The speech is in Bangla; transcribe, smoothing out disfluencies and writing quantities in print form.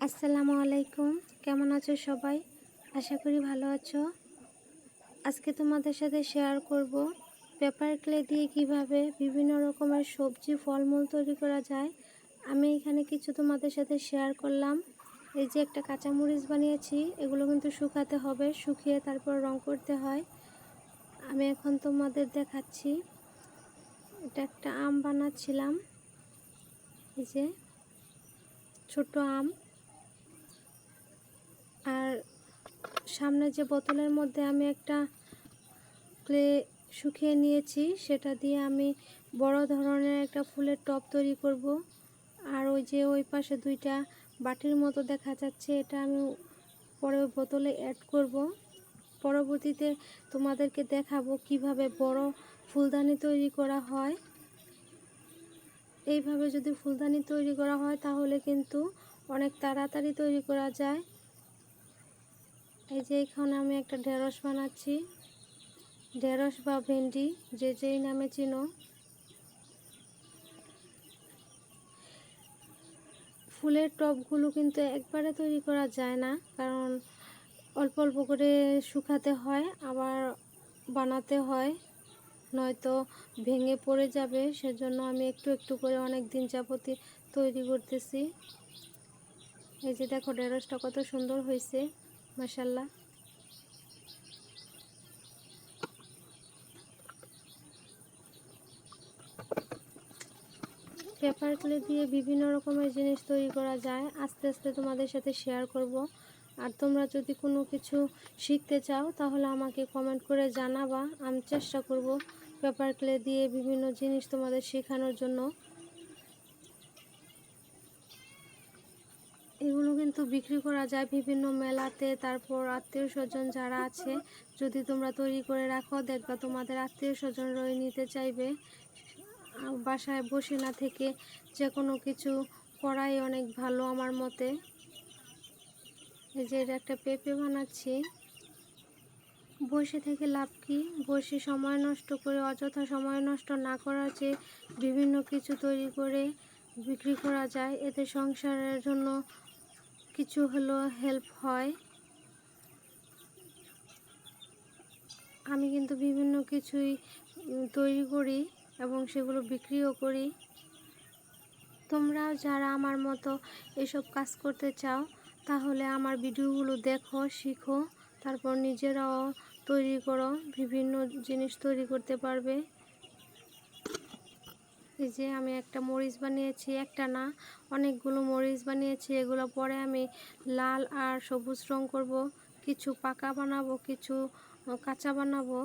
আসসালামু আলাইকুম। কেমন আছো সবাই? আশা করি ভালো আছো। আজকে তোমাদের সাথে শেয়ার করব পেপার ক্লে দিয়ে কিভাবে বিভিন্ন রকমের সবজি ফলমূল তৈরি করা যায়। আমি এখানে কিছু তোমাদের সাথে শেয়ার করলাম। এই যে একটা কাঁচামরিচ বানিয়েছি, এগুলো কিন্তু শুকাতে হবে, শুকিয়ে তারপর রং করতে হয়। আমি এখন তোমাদের দেখাচ্ছি। এটা একটা আম বানাচ্ছিলাম, এই যে ছোট আম। আর সামনে যে বোতলের মধ্যে আমি একটা ক্লে শুকিয়ে নিয়েছি, সেটা দিয়ে আমি বড় ধরনের একটা ফুলের টব তৈরি করব। আর ওই যে ওই পাশে দুইটা বাটির মতো দেখা যাচ্ছে, এটা আমি পরে ওই বোতলে অ্যাড করব। পরবর্তীতে তোমাদেরকে দেখাবো কিভাবে বড় ফুলদানি তৈরি করা হয়। এইভাবে যদি ফুলদানি তৈরি করা হয় তাহলে কিন্তু অনেক তাড়াতাড়ি তৈরি করা যায়। এই যে এখানে আমি একটা ঢেঁড়স বানাচ্ছি, ঢেঁড়স বা ভেন্ডি যে যেই নামে চিনো। ফুলের টবগুলো কিন্তু একবারে তৈরি করা যায় না, কারণ অল্প অল্প করে শুকাতে হয়, আবার বানাতে হয়, নয়তো ভেঙে পড়ে যাবে। সেজন্য আমি একটু একটু করে অনেক দিন যাবতই তৈরি করতেছি। এই যে দেখো ঢেঁড়সটা কত সুন্দর হয়েছে, মাশাআল্লাহ। পেপার ক্লে দিয়ে বিভিন্ন রকমের জিনিস তৈরি করা যায়, আস্তে আস্তে তোমাদের সাথে শেয়ার করব। আর তোমরা যদি কোনো কিছু শিখতে চাও তাহলে আমাকে কমেন্ট করে জানাবা, আমি চেষ্টা করব পেপার ক্লে দিয়ে বিভিন্ন জিনিস তোমাদের শেখানোর জন্য। এগুলো কিন্তু বিক্রি করা যায় বিভিন্ন মেলাতে, তারপর আত্মীয় স্বজন যারা আছে, যদি তোমরা তৈরি করে রাখো দেখবা তোমাদের আত্মীয় স্বজনরাই নিতে চাইবে। বাসায় বসে না থেকে যে কোনো কিছু করাই অনেক ভালো আমার মতে। এই যে এটা একটা পেঁপে বানাচ্ছি। বসে থেকে লাভ কি? বসে সময় নষ্ট করে, অযথা সময় নষ্ট না করার চেয়ে বিভিন্ন কিছু তৈরি করে বিক্রি করা যায়, এতে সংসারের জন্য কিছু হলো হেল্প হয়। আমি কিন্তু বিভিন্ন কিছুই তৈরি করি এবং সেগুলো বিক্রিও করি। তোমরা যারা আমার মতো এসব কাজ করতে চাও তাহলে আমার ভিডিওগুলো দেখো, শিখো, তারপর নিজেরাও তৈরি করো, বিভিন্ন জিনিস তৈরি করতে পারবে। এই যে আমি একটা মরিচ বানিয়েছি, একটা না অনেকগুলো মরিচ বানিয়েছি। এগুলো পরে আমি লাল আর সবুজ রং করব, কিছু পাকা বানাবো, কিছু কাঁচা বানাবো।